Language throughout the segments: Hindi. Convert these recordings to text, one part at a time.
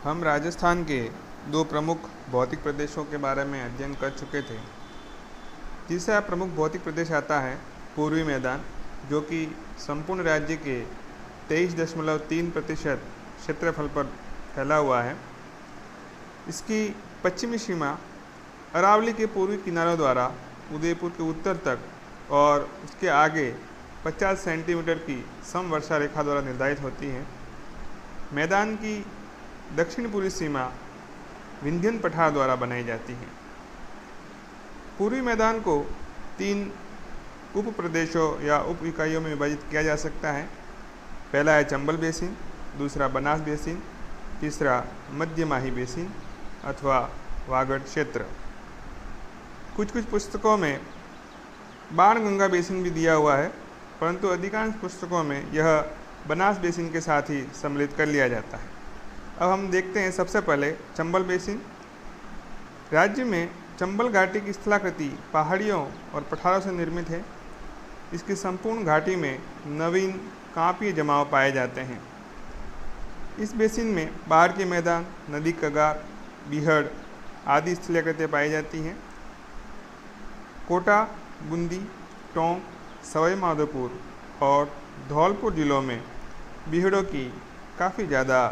हम राजस्थान के दो प्रमुख भौतिक प्रदेशों के बारे में अध्ययन कर चुके थे। तीसरा प्रमुख भौतिक प्रदेश आता है पूर्वी मैदान, जो कि संपूर्ण राज्य के 23.3% क्षेत्रफल पर फैला हुआ है। इसकी पश्चिमी सीमा अरावली के पूर्वी किनारों द्वारा उदयपुर के उत्तर तक और उसके आगे 50 सेंटीमीटर की समवर्षा रेखा द्वारा निर्धारित होती है। मैदान की दक्षिण पूर्वी सीमा विंध्यन पठार द्वारा बनाई जाती है। पूर्वी मैदान को 3 उप प्रदेशों या उप इकाइयों में विभाजित किया जा सकता है। पहला है चंबल बेसिन, दूसरा बनास बेसिन, तीसरा मध्य माही बेसिन अथवा वागड़ क्षेत्र। कुछ पुस्तकों में बाणगंगा बेसिन भी दिया हुआ है, परंतु अधिकांश पुस्तकों में यह बनास बेसिन के साथ ही सम्मिलित कर लिया जाता है। अब हम देखते हैं सबसे पहले चंबल बेसिन। राज्य में चंबल घाटी की स्थलाकृति पहाड़ियों और पठारों से निर्मित है। इसकी संपूर्ण घाटी में नवीन कांपीय जमाव पाए जाते हैं। इस बेसिन में बाढ़ के मैदान, नदी कगार, बीहड़ आदि स्थलाकृतियाँ पाई जाती हैं। कोटा, बूंदी, टोंक, सवाई माधोपुर और धौलपुर जिलों में बीहड़ों की काफ़ी ज़्यादा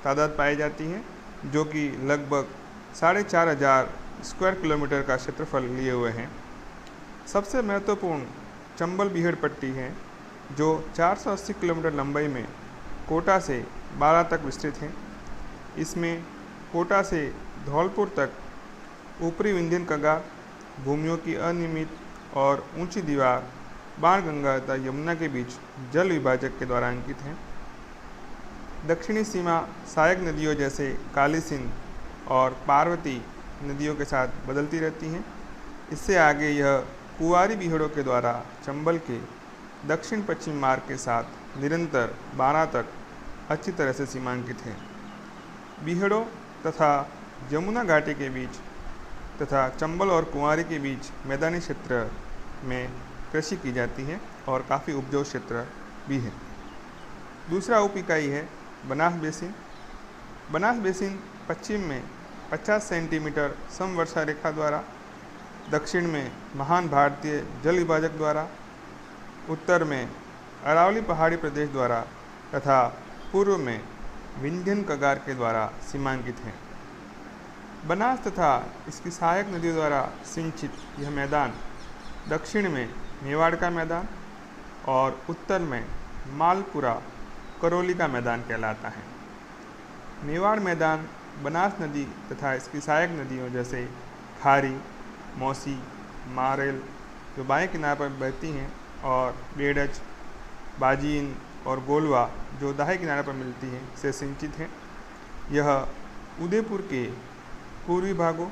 तादाद पाई जाती है, जो कि लगभग 4,500 स्क्वायर किलोमीटर का क्षेत्रफल लिए हुए हैं। सबसे महत्वपूर्ण चंबल बीहड़ पट्टी है, जो 480 किलोमीटर लंबाई में कोटा से बारा तक विस्तृत है। इसमें कोटा से धौलपुर तक ऊपरी विंध्यन कगार, भूमियों की अनियमित और ऊंची दीवार बाणगंगा तथा यमुना के बीच जल विभाजक के द्वारा अंकित है। दक्षिणी सीमा सहायक नदियों जैसे काली सिंध और पार्वती नदियों के साथ बदलती रहती हैं। इससे आगे यह कुंवारी बीहड़ों के द्वारा चंबल के दक्षिण पश्चिम मार्ग के साथ निरंतर बारा तक अच्छी तरह से सीमांकित है। बीहड़ों तथा यमुना घाटी के बीच तथा चंबल और कुंवारी के बीच मैदानी क्षेत्र में कृषि की जाती है और काफ़ी उपजाऊ क्षेत्र भी है। दूसरा उप इकाई है बनास बेसिन। बनास बेसिन पश्चिम में 50 सेंटीमीटर समवर्षा रेखा द्वारा, दक्षिण में महान भारतीय जल विभाजक द्वारा, उत्तर में अरावली पहाड़ी प्रदेश द्वारा तथा पूर्व में विंध्यन कगार के द्वारा सीमांकित है। बनास तथा इसकी सहायक नदियों द्वारा सिंचित यह मैदान दक्षिण में मेवाड़ का मैदान और उत्तर में मालपुरा करौली का मैदान कहलाता है। मेवाड़ मैदान बनास नदी तथा इसकी सहायक नदियों जैसे खारी, मौसी, मारेल जो बाएं किनारे पर बहती हैं और बेड़च, बाजीन और गोलवा जो दाएं किनारे पर मिलती हैं से सिंचित है। यह उदयपुर के पूर्वी भागों,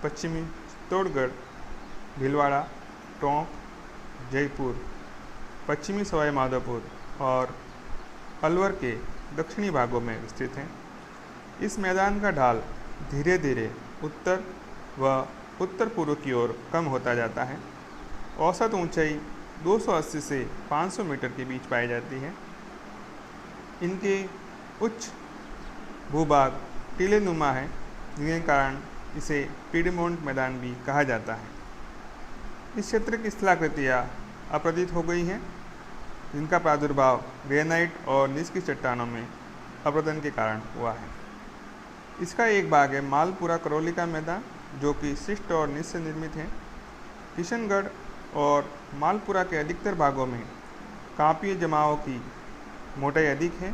पश्चिमी चित्तौड़गढ़, भीलवाड़ा, टोंक, जयपुर, पश्चिमी सवाई माधोपुर और अलवर के दक्षिणी भागों में स्थित हैं। इस मैदान का ढाल धीरे धीरे उत्तर व उत्तर पूर्व की ओर कम होता जाता है। औसत ऊंचाई 280 से 500 मीटर के बीच पाई जाती है। इनके उच्च भूभाग टीलेनुमा है, जिसके कारण इसे पीडमोंट मैदान भी कहा जाता है। इस क्षेत्र की स्थलाकृतियाँ अपरदित हो गई हैं, जिनका प्रादुर्भाव ग्रेनाइट और नीस की चट्टानों में अपरदन के कारण हुआ है। इसका एक भाग है मालपुरा करौली का मैदान, जो कि शिष्ट और नीस से निर्मित है। किशनगढ़ और मालपुरा के अधिकतर भागों में कांपीय जमावों की मोटाई अधिक है,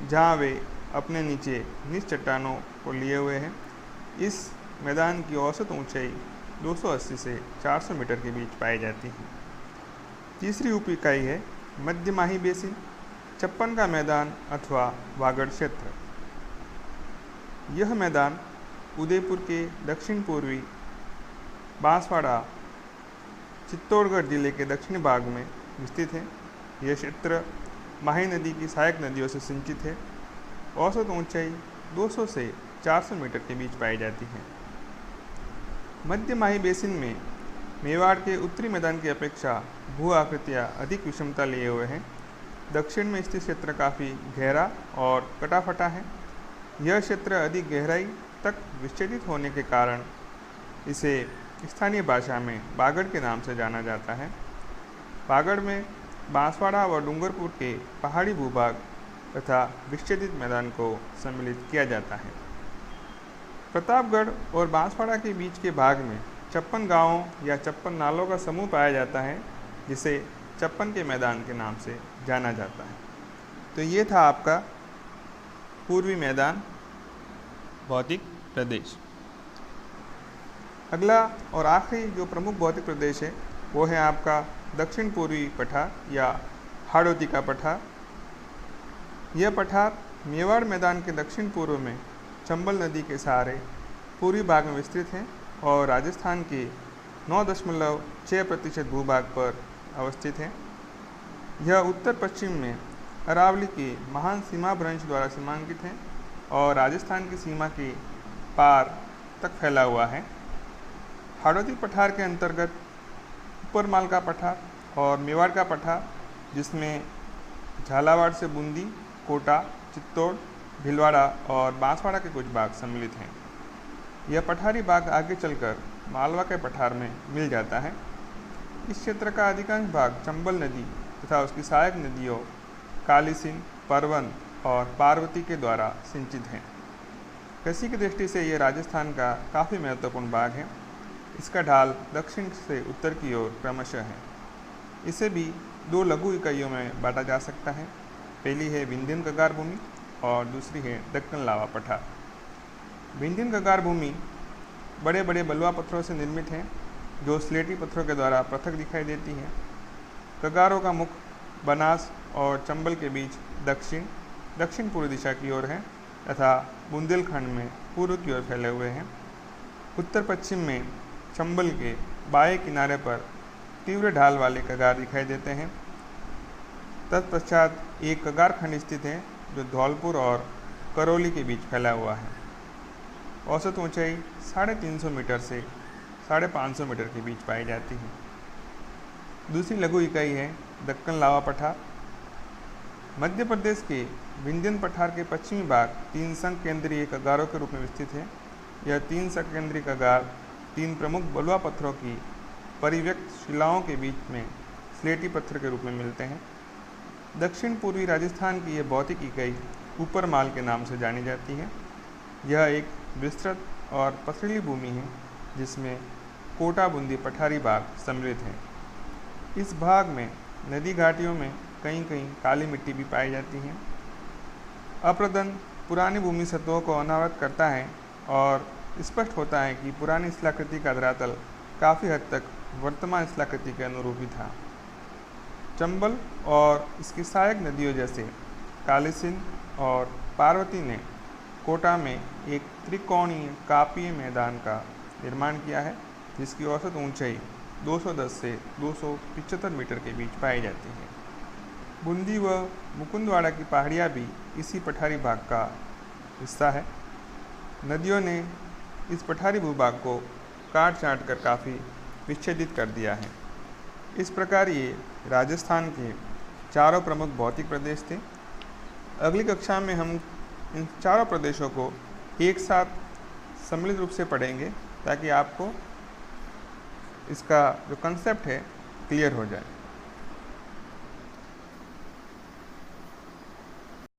जहां वे अपने नीचे नीस चट्टानों को लिए हुए हैं। इस मैदान की औसत ऊंचाई 280 से 400 मीटर के बीच पाई जाती है। तीसरी उप इकाई है मध्य माही बेसिन, चप्पन का मैदान अथवा वागड़ क्षेत्र। यह मैदान उदयपुर के दक्षिण पूर्वी बांसवाड़ा, चित्तौड़गढ़ जिले के दक्षिणी भाग में स्थित है। यह क्षेत्र माही नदी की सहायक नदियों से सिंचित है। औसत ऊंचाई 200 से 400 मीटर के बीच पाई जाती है। मध्य माही बेसिन में मेवाड़ के उत्तरी मैदान की अपेक्षा भू आकृतियाँ अधिक विषमता लिए हुए हैं। दक्षिण में स्थित क्षेत्र काफ़ी गहरा और कटाफटा है। यह क्षेत्र अधिक गहराई तक विच्छेदित होने के कारण इसे स्थानीय भाषा में बागड़ के नाम से जाना जाता है। बागड़ में बांसवाड़ा व डूंगरपुर के पहाड़ी भूभाग तथा विच्छेदित मैदान को सम्मिलित किया जाता है। प्रतापगढ़ और बांसवाड़ा के बीच के भाग में 56 गांवों या 56 नालों का समूह पाया जाता है, जिसे 56 के मैदान के नाम से जाना जाता है। तो ये था आपका पूर्वी मैदान भौतिक प्रदेश। अगला और आखिरी जो प्रमुख भौतिक प्रदेश है वो है आपका दक्षिण पूर्वी पठार या हाड़ौती का पठार। यह पठार मेवाड़ मैदान के दक्षिण पूर्व में चंबल नदी के सहारे पूर्वी भाग में विस्तृत है और राजस्थान के 9.6% भूभाग पर अवस्थित है। यह उत्तर पश्चिम में अरावली के महान सीमा भ्रंश द्वारा सीमांकित है और राजस्थान की सीमा के पार तक फैला हुआ है। हाड़ौती पठार के अंतर्गत ऊपरमाल का पठार और मेवाड़ का पठार, जिसमें झालावाड़ से बूंदी, कोटा, चित्तौड़, भीलवाड़ा और बांसवाड़ा के कुछ भाग सम्मिलित हैं। यह पठारी भाग आगे चलकर मालवा के पठार में मिल जाता है। इस क्षेत्र का अधिकांश भाग चंबल नदी तथा उसकी सहायक नदियों कालीसिंध, परवन और पार्वती के द्वारा सिंचित है। कृषि की दृष्टि से यह राजस्थान का काफ़ी महत्वपूर्ण भाग है। इसका ढाल दक्षिण से उत्तर की ओर क्रमशः है। इसे भी 2 लघु इकाइयों में बांटा जा सकता है। पहली है विंध्यन कगार भूमि और दूसरी है दक्कन लावा पठार। विंध्यन कगार भूमि बड़े बड़े बलुआ पत्थरों से निर्मित है, जो स्लेटी पत्थरों के द्वारा पृथक दिखाई देती है। कगारों का मुख बनास और चंबल के बीच दक्षिण पूर्व दिशा की ओर है तथा बुंदेलखंड में पूर्व की ओर फैले हुए हैं। उत्तर पश्चिम में चंबल के बाएं किनारे पर तीव्र ढाल वाले कगार दिखाई देते हैं। तत्पश्चात एक कगार खंड स्थित है जो धौलपुर और करौली के बीच फैला हुआ है। औसत ऊंचाई 350 मीटर से 550 मीटर के बीच पाई जाती है। दूसरी लघु इकाई है दक्कन लावा पठार। मध्य प्रदेश के विंध्यन पठार के पश्चिमी भाग 3 संकेंद्रीय कगारों के रूप में विस्तृत है। यह 3 संकेंद्रीय कगार 3 प्रमुख बलुआ पत्थरों की परिव्यक्त शिलाओं के बीच में स्लेटी पत्थर के रूप में मिलते हैं। दक्षिण पूर्वी राजस्थान की यह भौतिक इकाई ऊपरमाल के नाम से जानी जाती है। यह एक विस्तृत और पथरीली भूमि है जिसमें कोटा बूंदी पठारी भाग सम्मिलित है। इस भाग में नदी घाटियों में कहीं कहीं काली मिट्टी भी पाई जाती है। अप्रदन पुरानी भूमि सतहों को अनावृत करता है और स्पष्ट होता है कि पुरानी शिलाकृति का धरातल काफ़ी हद तक वर्तमान शिलाकृति के अनुरूप ही था। चंबल और इसकी सहायक नदियों जैसे कालीसिंध और पार्वती ने कोटा में एक त्रिकोणीय कापीय मैदान का निर्माण किया है, जिसकी औसत ऊंचाई 210 से 275 मीटर के बीच पाई जाती है। बूंदी व मुकुंदवाड़ा की पहाड़ियाँ भी इसी पठारी भाग का हिस्सा है। नदियों ने इस पठारी भूभाग को काट छाँट कर काफ़ी विच्छेदित कर दिया है। इस प्रकार ये राजस्थान के चारों प्रमुख भौतिक प्रदेश थे। अगली कक्षा में हम इन चारों प्रदेशों को एक साथ सम्मिलित रूप से पढ़ेंगे ताकि आपको इसका जो कंसेप्ट है क्लियर हो जाए।